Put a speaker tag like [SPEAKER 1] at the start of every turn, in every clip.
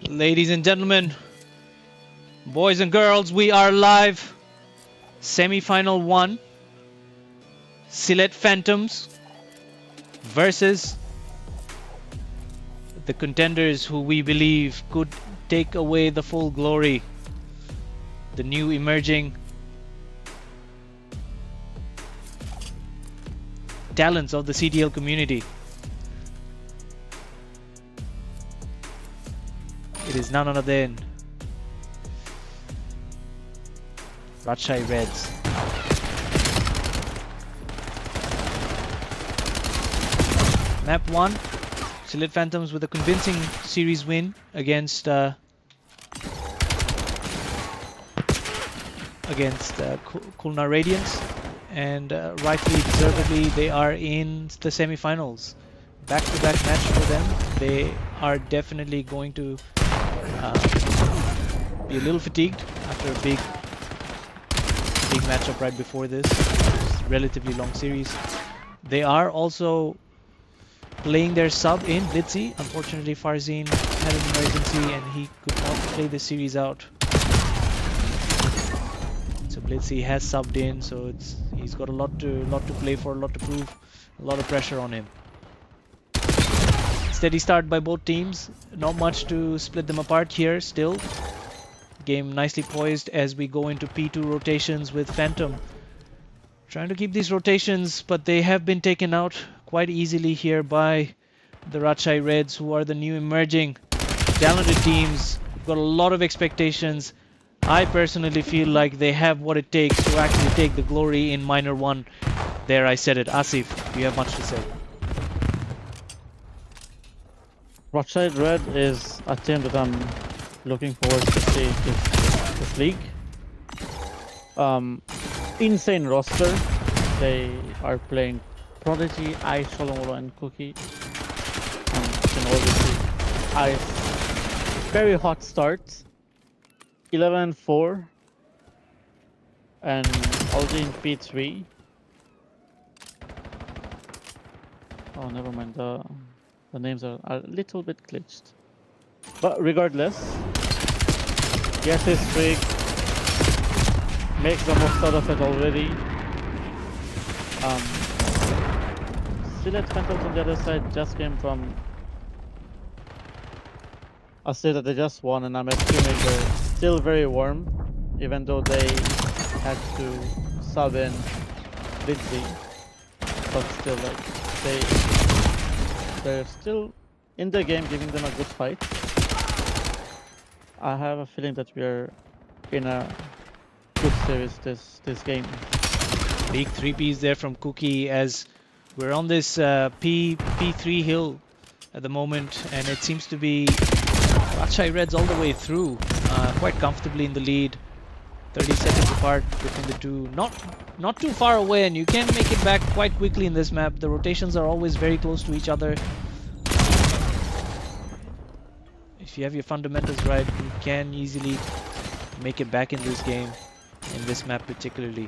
[SPEAKER 1] Ladies and gentlemen, boys and girls, we are live. Semi-final 1. SYL Phantoms versus the contenders who we believe could take away the full glory. The new emerging talents of the CDL community. It is none other than RAJ Reds. Map 1, SYL Phantoms with a convincing series win against Kulna Radiance, and rightly deservedly they are in the semi-finals. Back-to-back match for them. They are definitely going to be a little fatigued after a big matchup right before this. Relatively long series. They are also playing their sub in Blitzy. Unfortunately, Farzin had an emergency and he could not play the series out. So Blitzy has subbed in, so he's got a lot to play for, a lot to prove, a lot of pressure on him. Steady start by both teams. Not much to split them apart here still. Game nicely poised as we go into P2 rotations with Phantom. Trying to keep these rotations, but they have been taken out quite easily here by the RAJ Reds, who are the new emerging talented teams. Got a lot of expectations. I personally feel like they have what it takes to actually take the glory in Minor 1. There, I said it. Asif, do you have much to say?
[SPEAKER 2] RAJ Red is a team that I'm looking forward to see this league. Insane roster. They are playing Prodigy, Ice, Solomolo, and Cookie. You can already see Ice. Very hot start. 11-4. And already in P3. Oh, never mind. The names are a little bit glitched. But regardless, get his streak, make the most out of it already. SYL Phantoms on the other side just came from a state that they just won, and I'm assuming they're still very warm, even though they had to sub in Blitzy. But still, like, they're still in the game, giving them a good fight. I have a feeling that we are in a good series this game.
[SPEAKER 1] Big 3Ps there from Cookie as we're on this P3 hill at the moment, and it seems to be RAJ Reds all the way through, quite comfortably in the lead. 30 seconds apart between the two. Not too far away, and you can make it back quite quickly in this map. The rotations are always very close to each other. If you have your fundamentals right, you can easily make it back in this game, in this map particularly.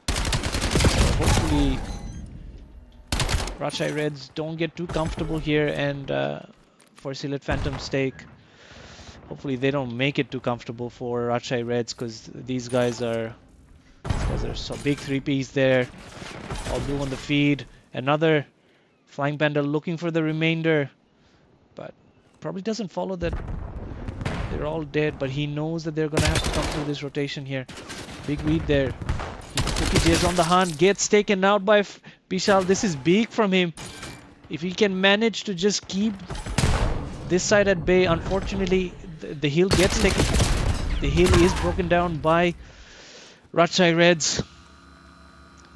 [SPEAKER 1] So hopefully RAJ Reds don't get too comfortable here, and for SYL Phantom's sake, hopefully they don't make it too comfortable for RAJ Reds, because these guys are so big 3Ps there. All blue on the feed. Another Flying Panda looking for the remainder, but probably doesn't follow that they're all dead, but he knows that they're gonna have to come through this rotation here. Big read there. Cookie is on the hunt, gets taken out by Bishal. This is big from him. If he can manage to just keep this side at bay, unfortunately the heal gets taken. The heal is broken down by RAJ Reds,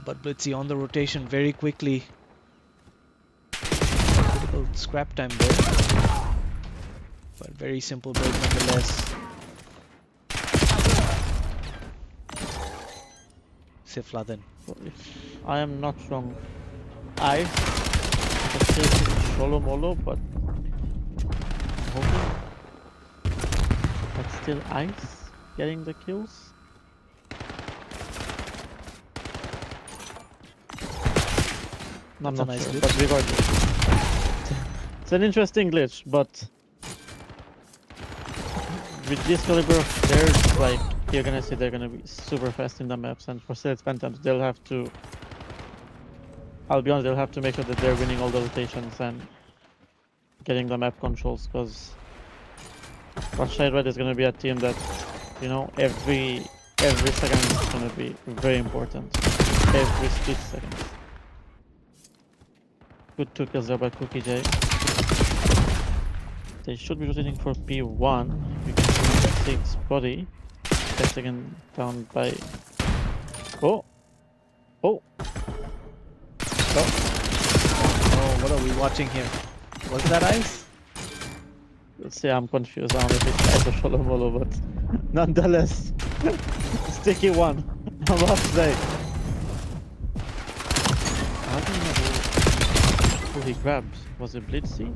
[SPEAKER 1] but Blitzy on the rotation very quickly. Critical scrap time there, but very simple break nonetheless. Sifladen.
[SPEAKER 2] If I am not wrong, Ice is Solomolo, but I'm hoping that's still Ice getting the kills. I'm not
[SPEAKER 1] nice
[SPEAKER 2] sure,
[SPEAKER 1] glitch.
[SPEAKER 2] but regardless. It's an interesting glitch, but with this caliber of players, like you're gonna see they're gonna be super fast in the maps, and for Select Phantoms, they'll have to. I'll be honest, they'll have to make sure that they're winning all the rotations and getting the map controls, because RAJ is gonna be a team that, you know, every second is gonna be very important. Every split second. Good 2 kills there by Cookie J. They should be rotating for P1. You can see 6 body. That's taken down by. Oh! Oh!
[SPEAKER 1] Oh, what are we watching here? Was that ice?
[SPEAKER 2] Let's see, I'm confused. I don't know if it's ice or Sholomolo, but nonetheless, sticky one. I must say. I don't know who he grabbed. Was it Blitzy?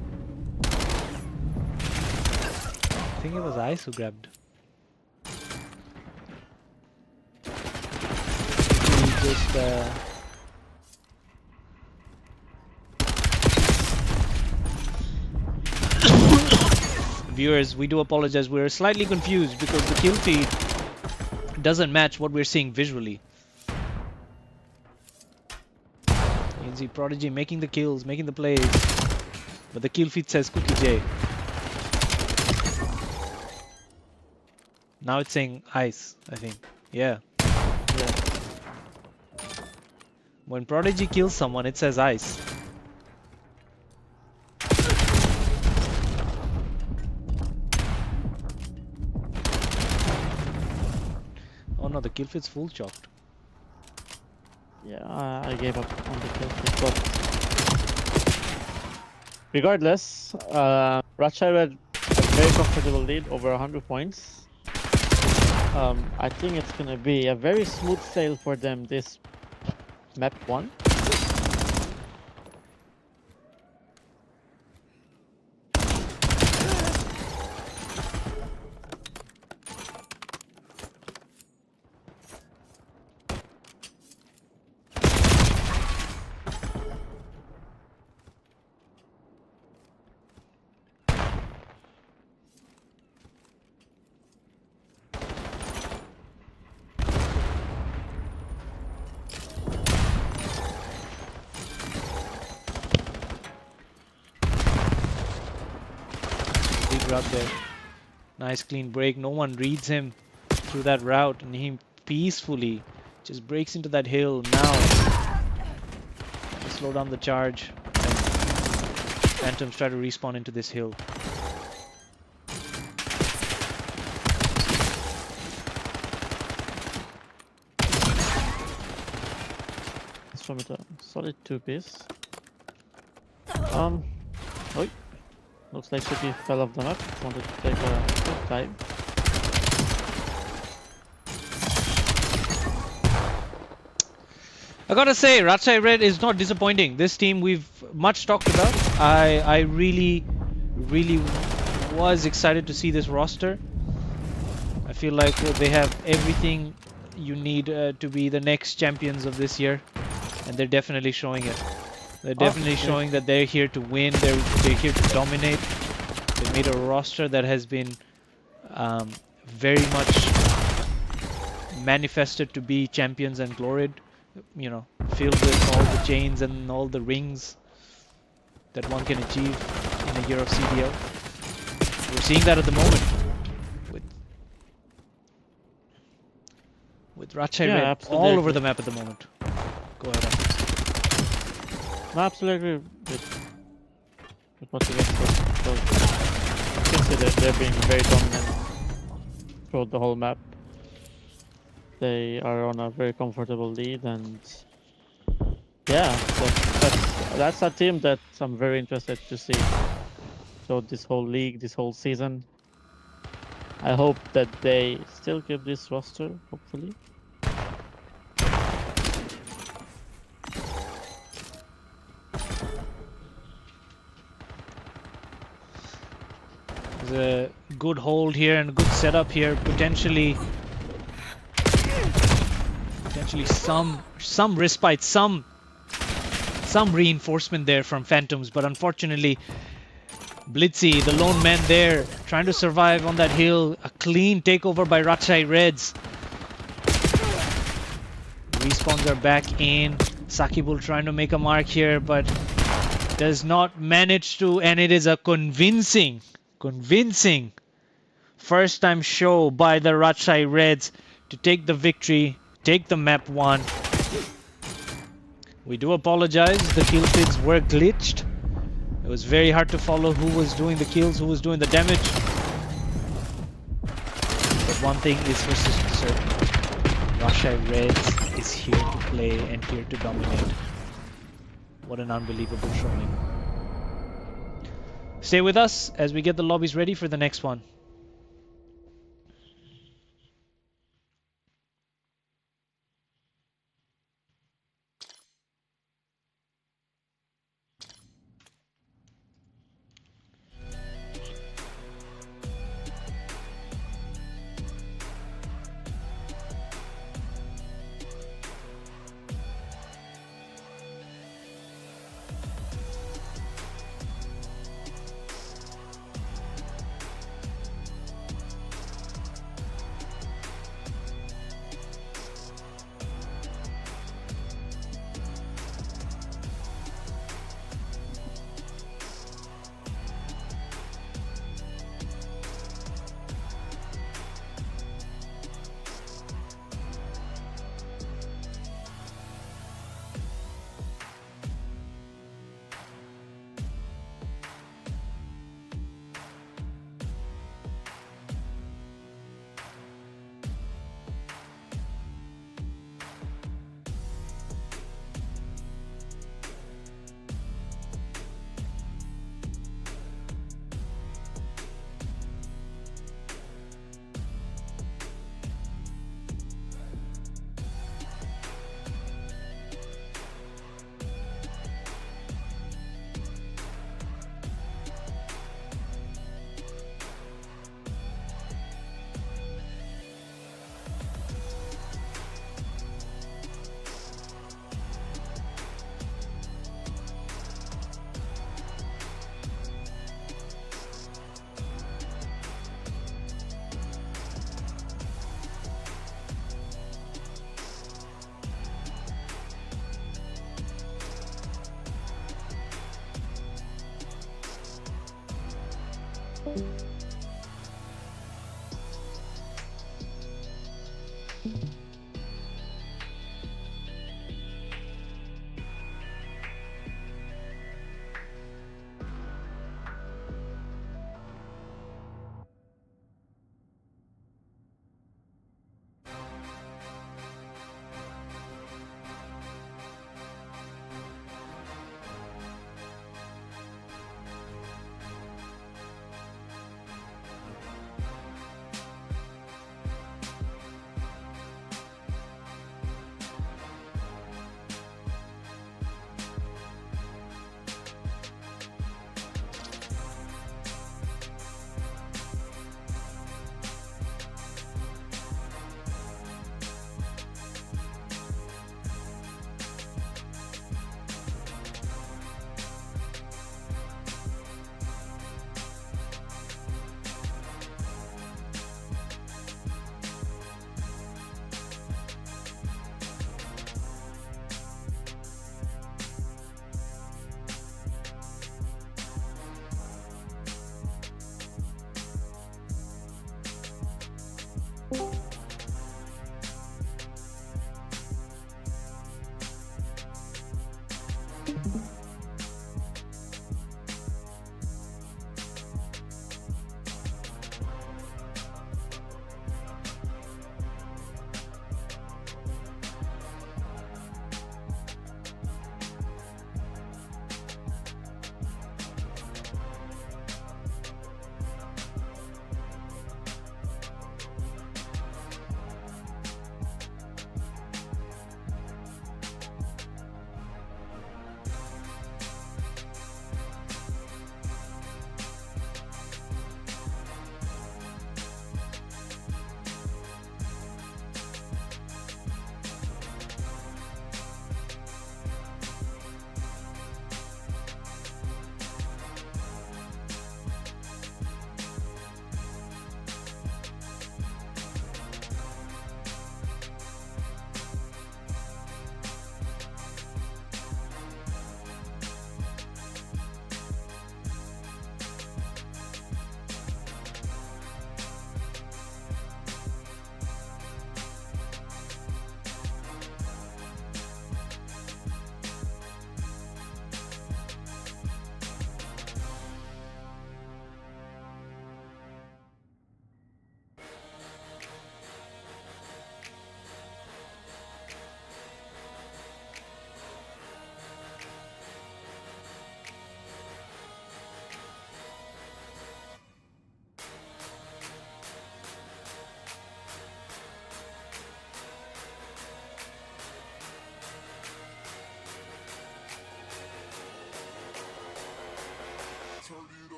[SPEAKER 1] I think it was ice who grabbed. He just viewers, we do apologize. We're slightly confused because the kill feed doesn't match what we're seeing visually. You can see Prodigy making the kills, making the plays, but the kill feed says Cookie J. Now it's saying ice, I think. Yeah.
[SPEAKER 2] Yeah.
[SPEAKER 1] When Prodigy kills someone, it says ice. Oh no, the kill feed's full chopped.
[SPEAKER 2] Yeah, I gave up on the kill feed, but regardless, RAJ had a very comfortable lead, over 100 points. I think it's gonna be a very smooth sail for them this map 1.
[SPEAKER 1] Big route there. Nice clean break. No one reads him through that route, and he peacefully just breaks into that hill now. To slow down the charge. And Phantoms try to respawn into this hill.
[SPEAKER 2] Let's from it a solid 2-piece. Oi. Looks like Cookie fell off the map. Wanted to take a quick dive.
[SPEAKER 1] I gotta say, RAJ Red is not disappointing. This team we've much talked about. I really was excited to see this roster. I feel like they have everything you need to be the next champions of this year, and they're definitely showing it. They're definitely showing that they're here to win. They're here to dominate. They made a roster that has been very much manifested to be champions and gloried. You know, filled with all the chains and all the rings that one can achieve in a year of CDL. We're seeing that at the moment with RAJ Red all over the map at the moment. Go ahead.
[SPEAKER 2] No, absolutely agree with what you guys said. So, you can see that they're being very dominant throughout the whole map. They are on a very comfortable lead, and yeah, that's a team that I'm very interested to see throughout this whole league, this whole season. I hope that they still keep this roster, hopefully.
[SPEAKER 1] There's a good hold here and a good setup here. Potentially some respite, some reinforcement there from Phantoms, but unfortunately Blitzy, the lone man there, trying to survive on that hill. A clean takeover by RAJ Reds. Respawns are back in. Sakibul trying to make a mark here, but does not manage to, and it is a convincing first time show by the RAJ Reds to take the victory, take the map 1. We do apologize, the kill feeds were glitched. It was very hard to follow who was doing the kills, who was doing the damage. But one thing is for certain, RAJ Reds is here to play and here to dominate. What an unbelievable showing. Stay with us as we get the lobbies ready for the next one.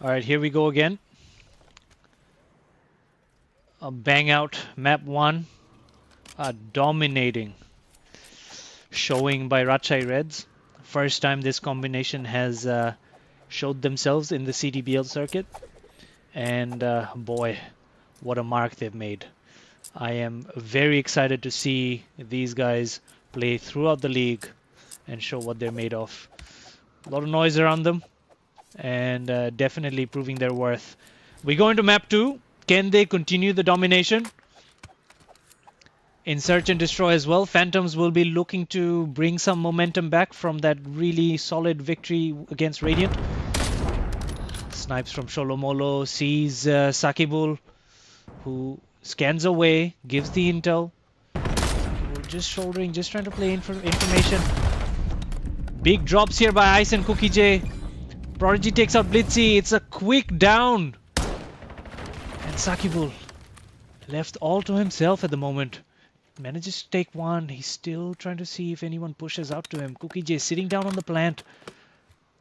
[SPEAKER 1] Alright, here we go again. A bang out map 1. A dominating showing by RAJ Reds. First time this combination has showed themselves in the CDBL circuit. And boy, what a mark they've made. I am very excited to see these guys play throughout the league and show what they're made of. A lot of noise around them and definitely proving their worth. We go into map 2. Can they continue the domination? In search and destroy as well, Phantoms will be looking to bring some momentum back from that really solid victory against Radiant. Snipes from Sholomolo, sees Sakibul, who scans away, gives the intel. Sakibul just shouldering, just trying to play information. Big drops here by Ice and Cookie J. Prodigy takes out Blitzy. It's a quick down. And Sakibul left all to himself at the moment. Manages to take one. He's still trying to see if anyone pushes out to him. Cookie J sitting down on the plant.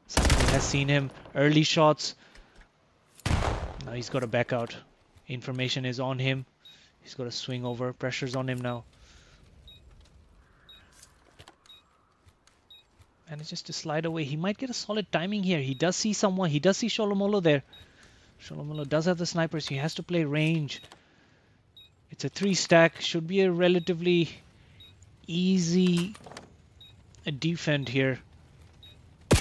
[SPEAKER 1] Sakibul has seen him. Early shots. Now he's got to back out. Information is on him. He's got to swing over. Pressure's on him now. Manages to slide away. He might get a solid timing here. He does see someone. He does see Sholomolo there. Sholomolo does have the snipers. He has to play range. It's a 3-stack. Should be a relatively easy defend here. Let's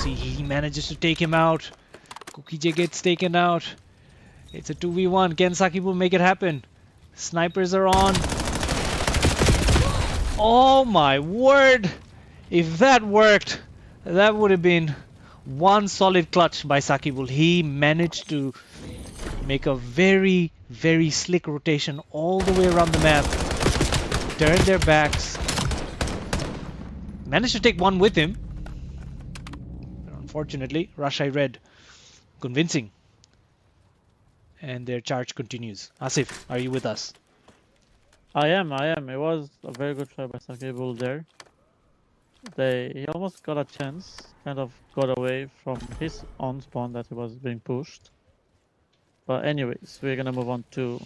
[SPEAKER 1] see. He manages to take him out. Cookie J gets taken out. It's a 2v1. Can Sakibul make it happen? Snipers are on. Oh my word! If that worked, that would have been one solid clutch by Sakibul. He managed to make a very, very slick rotation all the way around the map. Turn their backs. Managed to take one with him. But unfortunately, RAJ Red convincing. And their charge continues. Asif, are you with us?
[SPEAKER 2] I am. It was a very good try by Sakibul there. He almost got a chance, kind of got away from his own spawn that he was being pushed. But anyways, we're gonna move on to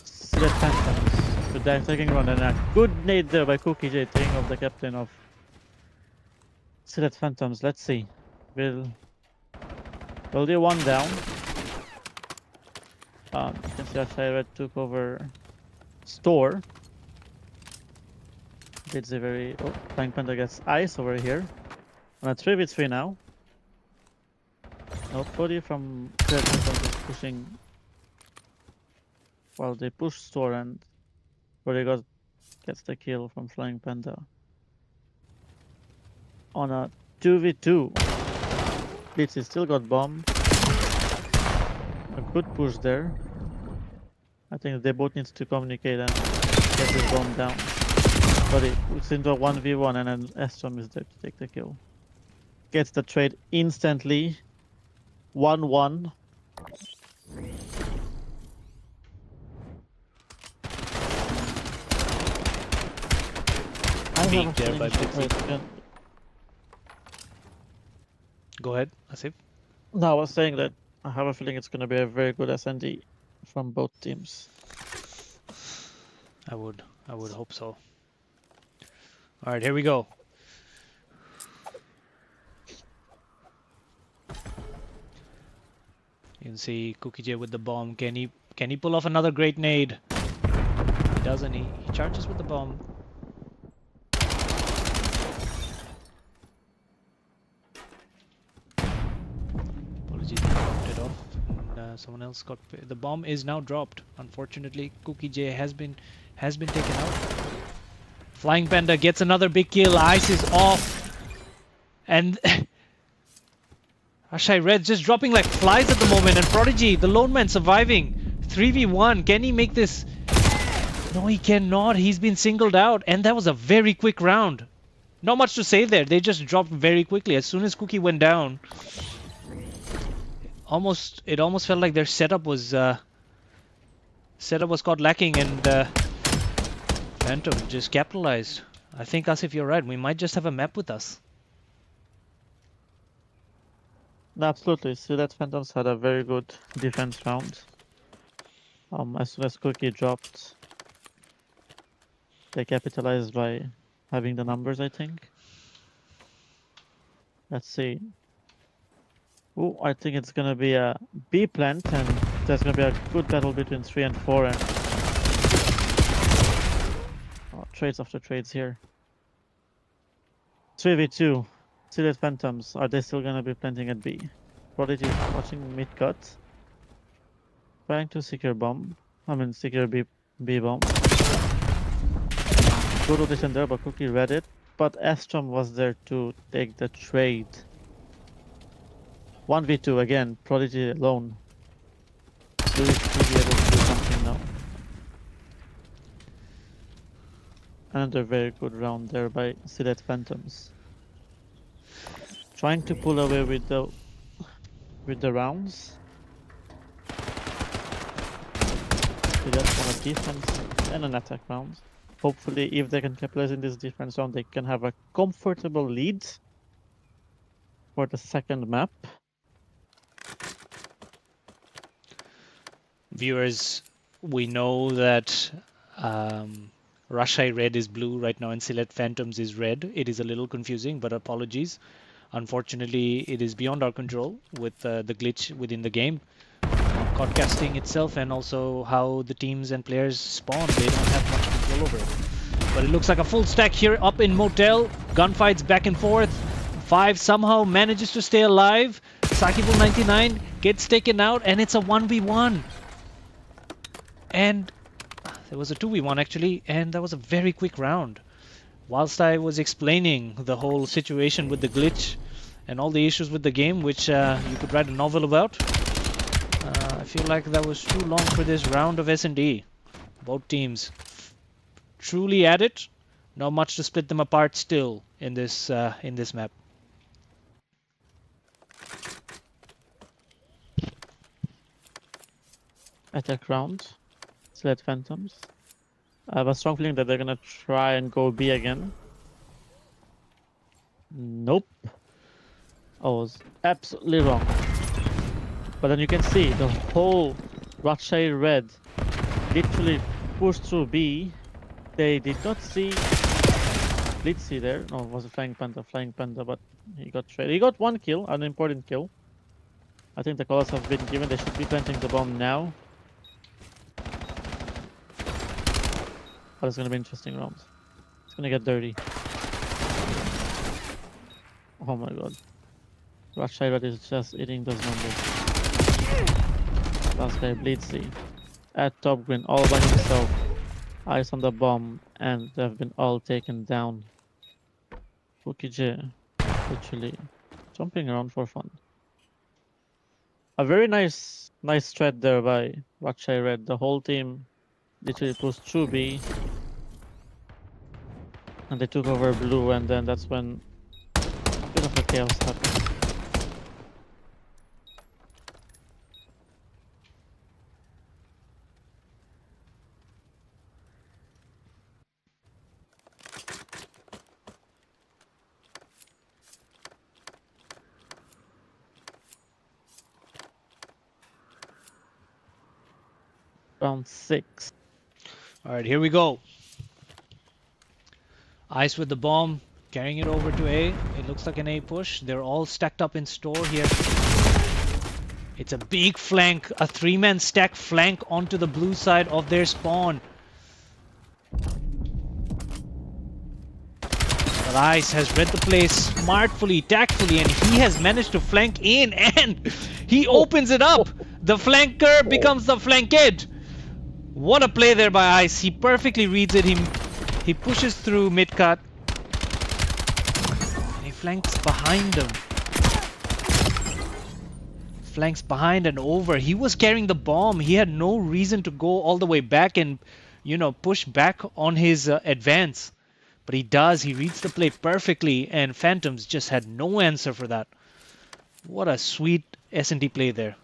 [SPEAKER 2] Select Phantoms. So they're taking run and a good nade there by Cookie J, taking off the captain of Select Phantoms. Let's see. Will they one down? You can see RAJ Red took over store. It's a very Flying Panda gets ice over here. On a 3v3 now. Nobody from Select Phantoms is pushing. Well, they push store and Bodyguard gets the kill from Flying Panda. On a 2v2. Blitzy still got bomb. A good push there. I think they both need to communicate and get this bomb down. But it's into a 1v1 and then Estrom is there to take the kill. Gets the trade instantly. 1-1.
[SPEAKER 1] Being there by Blitzy. Go ahead, Asif.
[SPEAKER 2] No, I was saying that I have a feeling it's going to be a very good SND from both teams.
[SPEAKER 1] I would hope so. All right, here we go. You can see Cookie J with the bomb. Can he pull off another great nade? He doesn't. He charges with the bomb. Apologies, I dropped it off. And, someone else got the bomb is now dropped. Unfortunately, Cookie J has been taken out. Flying Panda gets another big kill. Ice is off, and RAJ Red just dropping like flies at the moment. And Prodigy, the lone man, surviving 3v1. Can he make this? No, he cannot. He's been singled out, and that was a very quick round. Not much to say there. They just dropped very quickly as soon as Cookie went down. It almost felt like their setup was caught lacking, and Phantom just capitalized. I think, Asif, you're right. We might just have a map with us.
[SPEAKER 2] No, absolutely. Silet Phantoms had a very good defense round. As soon as Cookie dropped, they capitalized by having the numbers, I think. Let's see. Oh, I think it's gonna be a B plant, and there's gonna be a good battle between 3 and 4, and trades after trades here. 3v2. Silet Phantoms. Are they still gonna be planting at B? Prodigy is watching mid cut. Trying to secure bomb. I mean, secure B bomb. Good rotation there, but Cookie read it. But Astrom was there to take the trade. 1v2 again, Prodigy alone. Will he be able to do something now? Another very good round there by Silet Phantoms. Trying to pull away with the rounds. They just want a defense and an attack round. Hopefully, if they can capitalize in this defense round, they can have a comfortable lead for the second map.
[SPEAKER 1] Viewers, we know that Rashai Red is blue right now and Silet Phantoms is red. It is a little confusing, but apologies. Unfortunately, it is beyond our control with the glitch within the game. Podcasting itself and also how the teams and players spawn. They don't have much control over it. But it looks like a full stack here up in Motel. Gunfights back and forth. 5 somehow manages to stay alive. Sakibul 99 gets taken out and it's a 1v1. And there was a 2v1 actually, and that was a very quick round. Whilst I was explaining the whole situation with the glitch and all the issues with the game, which you could write a novel about, I feel like that was too long for this round of S&D. Both teams truly at it. Not much to split them apart still in this map.
[SPEAKER 2] Attack round. Silet Phantoms. I have a strong feeling that they're gonna try and go B again. Nope. I was absolutely wrong. But then you can see the whole Rashai Red literally pushed through B. They did not see Blitzy there. No, it was a Flying Panda, but he got traded. He got 1 kill, an important kill. I think the calls have been given. They should be planting the bomb now. But it's gonna be an interesting round. It's gonna get dirty. Oh my god. Rashai Red is just eating those numbers. Last guy Blitzy at top green all by himself. Eyes on the bomb, and they've been all taken down. Cookie J literally jumping around for fun. A very nice thread there by Rashai Red. The whole team literally pushed through B, and they took over blue, and then that's when a bit of a chaos happened. Round 6.
[SPEAKER 1] Alright, here we go. Ice with the bomb, carrying it over to A. It looks like an A push. They're all stacked up in store here. It's a big flank, a 3-man stack flank onto the blue side of their spawn. But Ice has read the play smartfully, tactfully, and he has managed to flank in, and he opens it up. The flanker becomes the flanked. What a play there by Ice. He perfectly reads it. He pushes through mid-cut. And he flanks behind him. Flanks behind and over. He was carrying the bomb. He had no reason to go all the way back and, you know, push back on his advance. But he does. He reads the play perfectly, and Phantoms just had no answer for that. What a sweet S&D play there.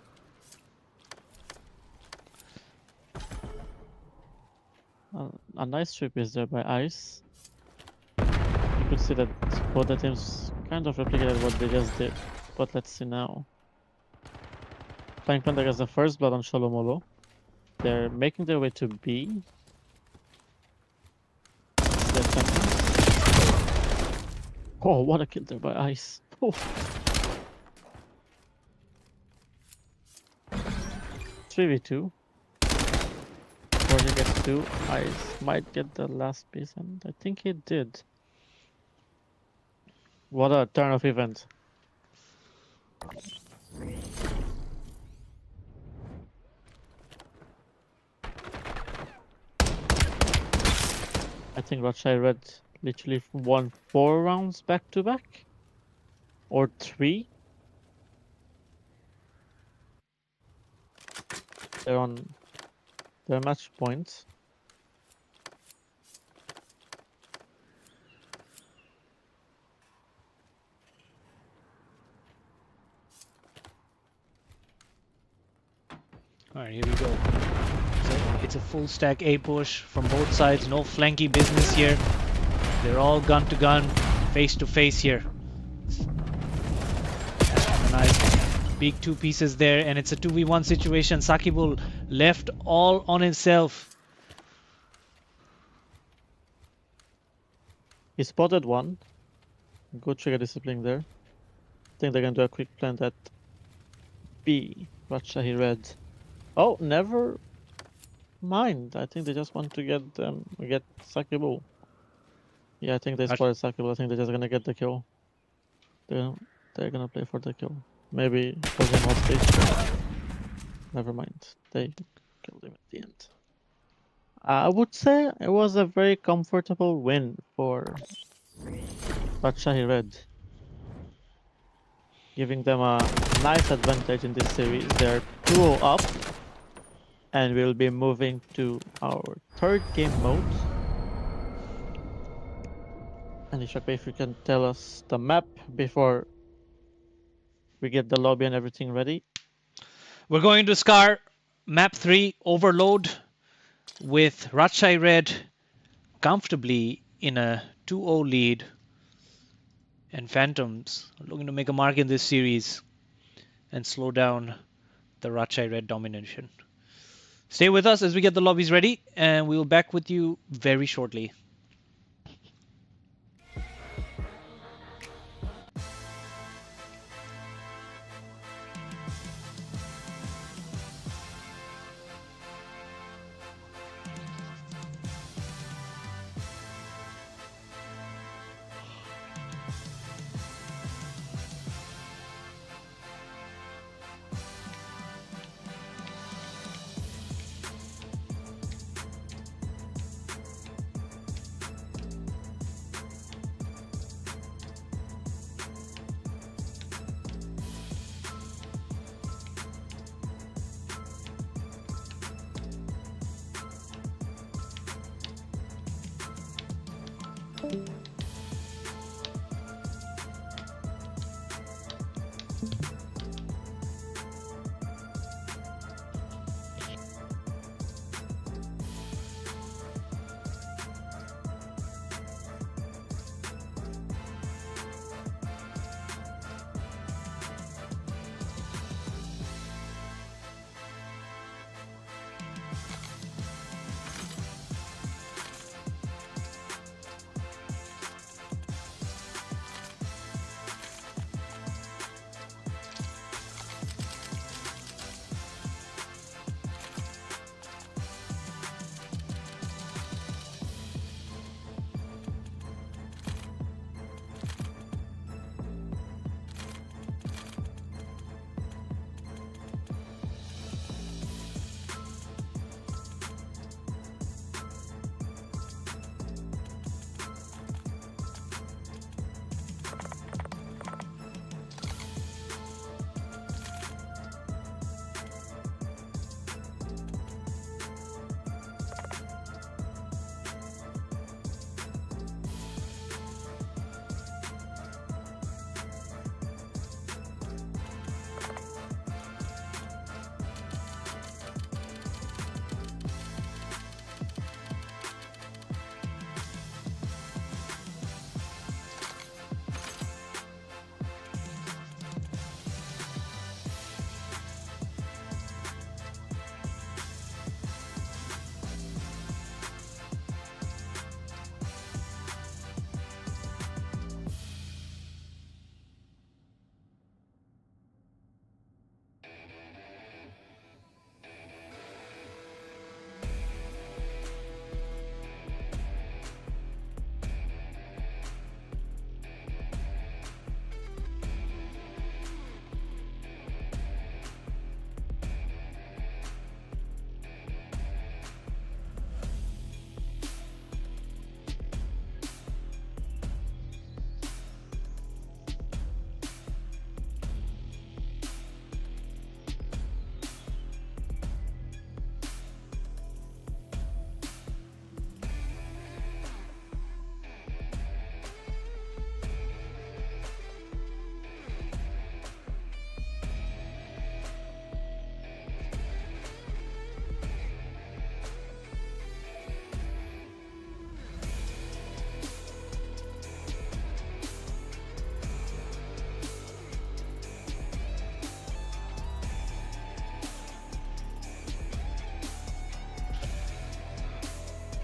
[SPEAKER 2] A nice trip is there by Ice. You could see that both the teams kind of replicated what they just did. But let's see now. Flank Panda gets the first blood on Sholomolo. They're making their way to B. They're Phantoms. Oh, what a kill there by Ice. Oh. 3v2. Roger gets 2. Ice might get the last piece, and I think he did. What a turn of events. I think RAJ Red literally won 4 rounds back to back. Or 3. They're on their match points.
[SPEAKER 1] Alright, here we go. It's a full stack A push from both sides. No flanky business here. They're all gun to gun, face to face here. Nice big 2 pieces there, and it's a 2v1 situation. Sakibul left all on himself.
[SPEAKER 2] He spotted one. Good trigger discipline there. I think they're gonna do a quick plant at B. RAJ Red. Oh, never mind. I think they just want to get Sakibul. Yeah, I think they spotted Sakibul. I think they're just gonna get the kill. They're gonna play for the kill. Maybe for him hostage. Never mind. They killed him at the end. I would say it was a very comfortable win for RAJ Red, giving them a nice advantage in this series. They're 2-0 up, and we'll be moving to our 3rd game mode. And Ishak, if you can tell us the map before we get the lobby and everything ready.
[SPEAKER 1] We're going to Scar, map 3, Overload, with RAJ Red comfortably in a 2-0 lead. And Phantoms are looking to make a mark in this series and slow down the RAJ Red domination. Stay with us as we get the lobbies ready, and we'll be back with you very shortly.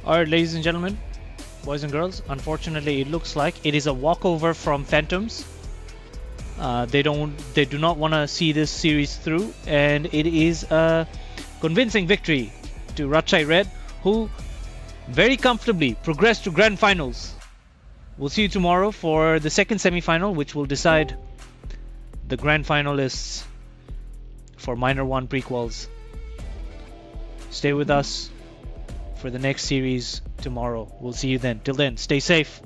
[SPEAKER 1] Alright, ladies and gentlemen, boys and girls, unfortunately it looks like it is a walkover from Phantoms. They do not want to see this series through, and it is a convincing victory to RAJ Red, who very comfortably progressed to grand finals. We'll see you tomorrow for the second semi-final, which will decide the grand finalists for Minor 1 Pre-QUALS. Stay with us for the next series tomorrow. We'll see you then. Till then, stay safe.